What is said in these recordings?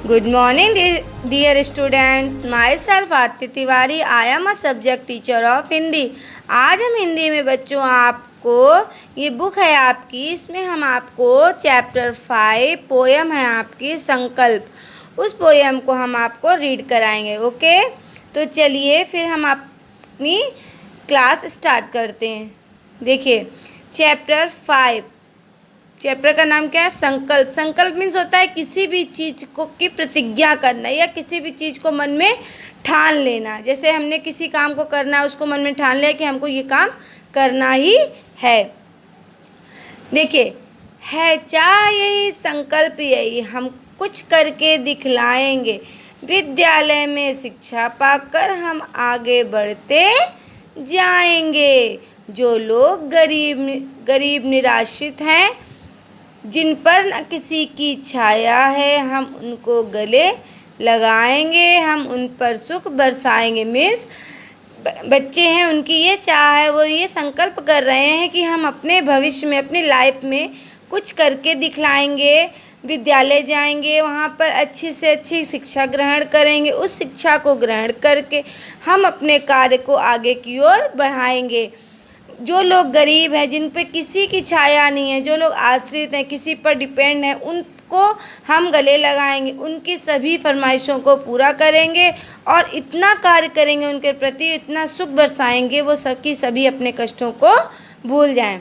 Good morning, dear students. Myself Aarti Tiwari. I am a subject teacher of Hindi. आज हम हिंदी में बच्चों आपको ये बुक है आपकी, इसमें हम आपको चैप्टर 5 पोयम है आपकी संकल्प, उस पोयम को हम आपको रीड कराएंगे. ओके, तो चलिए फिर हम अपनी क्लास स्टार्ट करते हैं. देखिए चैप्टर 5, चैप्टर का नाम क्या है? संकल्प. संकल्प मीन्स होता है किसी भी चीज़ को की प्रतिज्ञा करना या किसी भी चीज़ को मन में ठान लेना. जैसे हमने किसी काम को करना है, उसको मन में ठान लिया कि हमको ये काम करना ही है. देखिए, है चाह यही संकल्प यही, हम कुछ करके दिखलाएंगे. विद्यालय में शिक्षा पाकर हम आगे बढ़ते जाएंगे. जो लोग गरीब निराश्रित हैं, जिन पर न किसी की छाया है, हम उनको गले लगाएंगे, हम उन पर सुख बरसाएंगे. मीन्स बच्चे हैं, उनकी ये चाह है, वो ये संकल्प कर रहे हैं कि हम अपने भविष्य में, अपनी लाइफ में कुछ करके दिखलाएंगे. विद्यालय जाएंगे, वहाँ पर अच्छी से अच्छी शिक्षा ग्रहण करेंगे. उस शिक्षा को ग्रहण करके हम अपने कार्य को आगे की ओर बढ़ाएंगे. जो लोग गरीब हैं, जिन पे किसी की छाया नहीं है, जो लोग आश्रित हैं, किसी पर डिपेंड हैं, उनको हम गले लगाएंगे, उनकी सभी फरमाइशों को पूरा करेंगे और इतना कार्य करेंगे उनके प्रति, इतना सुख बरसाएंगे वो सबकी सभी अपने कष्टों को भूल जाएं.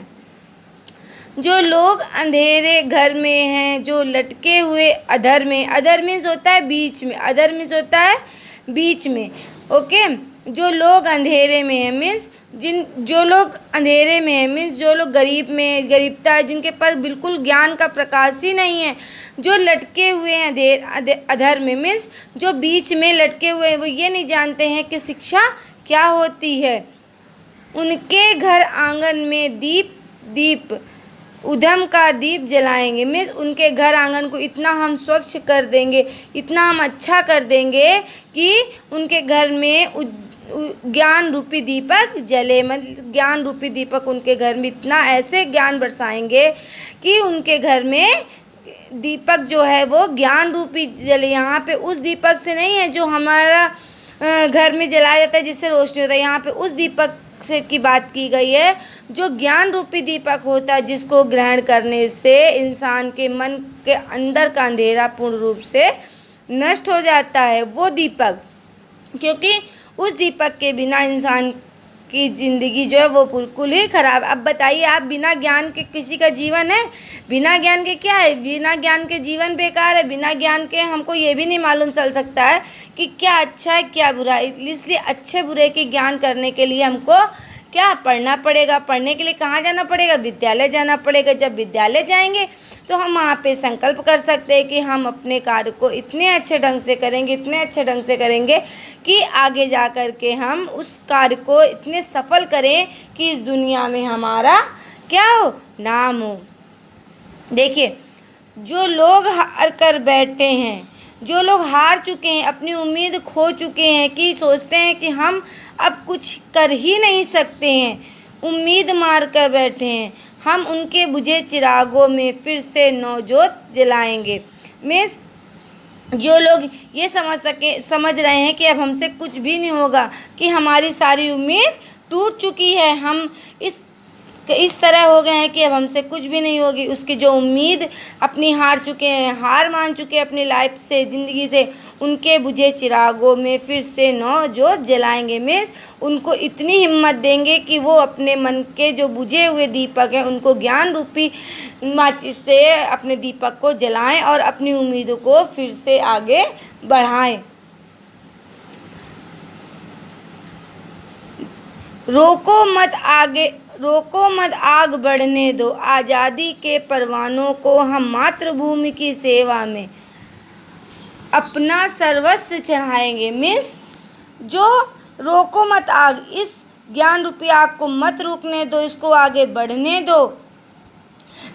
जो लोग अंधेरे घर में हैं, जो लटके हुए अधर में, अधर मीन्स होता है बीच में, अधर मीन्स होता है बीच में. ओके, जो लोग अंधेरे में हैं मीन्स जो लोग अंधेरे में हैं मीन्स जो लोग गरीबता है, जिनके पास बिल्कुल ज्ञान का प्रकाश ही नहीं है. जो लटके हुए हैं अधर में मीन्स जो बीच में लटके हुए हैं, वो ये नहीं जानते हैं कि शिक्षा क्या होती है. उनके घर आंगन में दीप उधम का दीप जलाएंगे. मीन्स उनके घर आंगन को इतना हम स्वच्छ कर देंगे, इतना हम अच्छा कर देंगे कि उनके घर में ज्ञान रूपी दीपक जले. मतलब ज्ञान रूपी दीपक उनके घर में इतना ऐसे ज्ञान बरसाएंगे कि उनके घर में दीपक जो है वो ज्ञान रूपी जले. यहाँ पे उस दीपक से नहीं है जो हमारा घर में जलाया जाता है जिससे रोशनी होता है. यहाँ पे उस दीपक से की बात की गई है जो ज्ञान रूपी दीपक होता है, जिसको ग्रहण करने से इंसान के मन के अंदर का अंधेरा पूर्ण रूप से नष्ट हो जाता है. वो दीपक, क्योंकि उस दीपक के बिना इंसान की ज़िंदगी जो है वो बिल्कुल ही ख़राब. अब बताइए, आप बिना ज्ञान के किसी का जीवन है? बिना ज्ञान के क्या है? बिना ज्ञान के जीवन बेकार है. बिना ज्ञान के हमको ये भी नहीं मालूम चल सकता है कि क्या अच्छा है क्या बुरा है. इसलिए अच्छे बुरे की ज्ञान करने के लिए हमको क्या पढ़ना पड़ेगा. पढ़ने के लिए कहाँ जाना पड़ेगा? विद्यालय जाना पड़ेगा. जब विद्यालय जाएंगे तो हम वहाँ पे संकल्प कर सकते हैं कि हम अपने कार्य को इतने अच्छे ढंग से करेंगे, इतने अच्छे ढंग से करेंगे कि आगे जा कर के हम उस कार्य को इतने सफल करें कि इस दुनिया में हमारा क्या हो, नाम हो. देखिए, जो लोग हार कर बैठे हैं, जो लोग हार चुके हैं, अपनी उम्मीद खो चुके हैं, कि सोचते हैं कि हम अब कुछ कर ही नहीं सकते हैं, उम्मीद मार कर बैठे हैं, हम उनके बुझे चिरागों में फिर से नवजोत जलाएंगे. मीन्स जो लोग ये समझ रहे हैं कि अब हमसे कुछ भी नहीं होगा, कि हमारी सारी उम्मीद टूट चुकी है, हम इस तरह हो गए हैं कि अब हमसे कुछ भी नहीं होगी, उसकी जो उम्मीद अपनी हार चुके हैं, हार मान चुके हैं अपनी लाइफ से, ज़िंदगी से, उनके बुझे चिरागों में फिर से नवजोत जलाएंगे. में उनको इतनी हिम्मत देंगे कि वो अपने मन के जो बुझे हुए दीपक हैं उनको ज्ञान रूपी माचिस से अपने दीपक को जलाएं और अपनी उम्मीदों को फिर से आगे बढ़ाएं. रोको मत आग बढ़ने दो, आज़ादी के परवानों को हम मातृभूमि की सेवा में अपना सर्वस्व चढ़ाएंगे. मीन्स जो रोको मत आग, इस ज्ञान रूपी आग को मत रुकने दो, इसको आगे बढ़ने दो.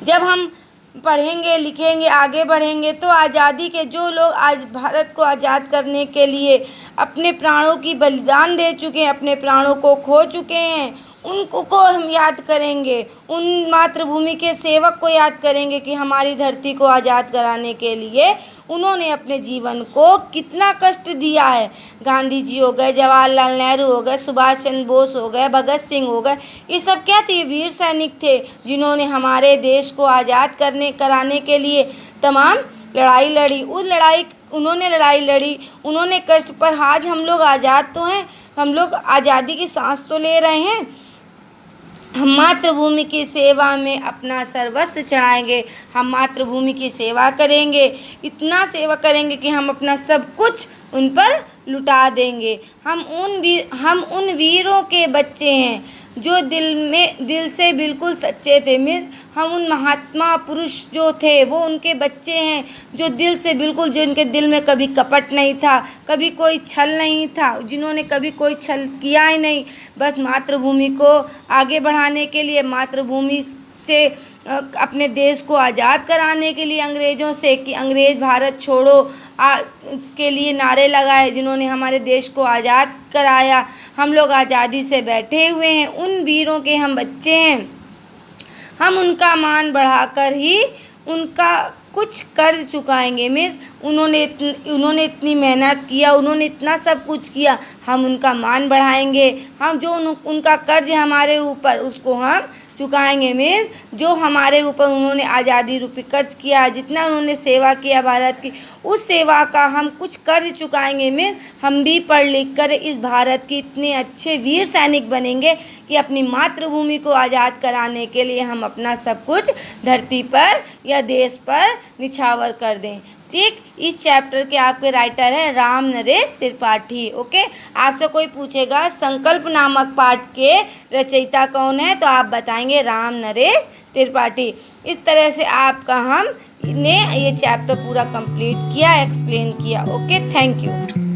जब हम पढ़ेंगे, लिखेंगे, आगे बढ़ेंगे तो आज़ादी के जो लोग आज भारत को आज़ाद करने के लिए अपने प्राणों की बलिदान दे चुके हैं, अपने प्राणों को खो चुके हैं, उनको को हम याद करेंगे, उन मातृभूमि के सेवक को याद करेंगे कि हमारी धरती को आज़ाद कराने के लिए उन्होंने अपने जीवन को कितना कष्ट दिया है। गांधी जी हो गए, जवाहरलाल नेहरू हो गए, सुभाष चंद्र बोस हो गए, भगत सिंह हो गए, ये सब क्या थे? वीर सैनिक थे जिन्होंने हमारे देश को आज़ाद कराने के लिए तमाम लड़ाई लड़ी। उन्होंने लड़ाई लड़ी, उन्होंने कष्ट, पर आज हम लोग आज़ाद तो हैं, हम लोग आज़ादी की सांस तो ले रहे हैं। हम मातृभूमि की सेवा में अपना सर्वस्व चढ़ाएंगे, हम मातृभूमि की सेवा करेंगे, इतना सेवा करेंगे कि हम अपना सब कुछ उन पर लुटा देंगे। हम उन वीरों के बच्चे हैं जो दिल से बिल्कुल सच्चे थे। मीन्स हम उन महात्मा पुरुष जो थे वो उनके बच्चे हैं जो दिल से बिल्कुल, जिनके दिल में कभी कपट नहीं था, कभी कोई छल नहीं था, जिन्होंने कभी कोई छल किया ही नहीं। बस मातृभूमि को आगे बढ़ाने के लिए, मातृभूमि से अपने देश को आज़ाद कराने के लिए अंग्रेज़ों से, कि अंग्रेज़ भारत छोड़ो के लिए नारे लगाए, जिन्होंने हमारे देश को आज़ाद कराया। हम लोग आज़ादी से बैठे हुए हैं, उन वीरों के हम बच्चे हैं। हम उनका मान बढ़ाकर ही उनका कुछ कर्ज चुकाएंगे। मीन्स उन्होंने इतनी मेहनत किया, उन्होंने इतना सब कुछ किया, हम उनका मान बढ़ाएंगे। हम जो उनका कर्ज है हमारे ऊपर, उसको हम चुकाएंगे। मीन्स जो हमारे ऊपर उन्होंने आज़ादी रूपी कर्ज किया, जितना उन्होंने सेवा किया भारत की, उस सेवा का हम कुछ कर्ज चुकाएंगे। मीन्स हम भी पढ़ लिख कर इस भारत के इतने अच्छे वीर सैनिक बनेंगे कि अपनी मातृभूमि को आज़ाद कराने के लिए हम अपना सब कुछ धरती पर या देश पर निछावर कर दें। ठीक, इस चैप्टर के आपके राइटर हैं राम नरेश त्रिपाठी। ओके, आपसे कोई पूछेगा संकल्प नामक पाठ के रचयिता कौन है, तो आप बताएंगे राम नरेश त्रिपाठी। इस तरह से आपका हमने ये चैप्टर पूरा कंप्लीट किया, एक्सप्लेन किया। Okay, thank you.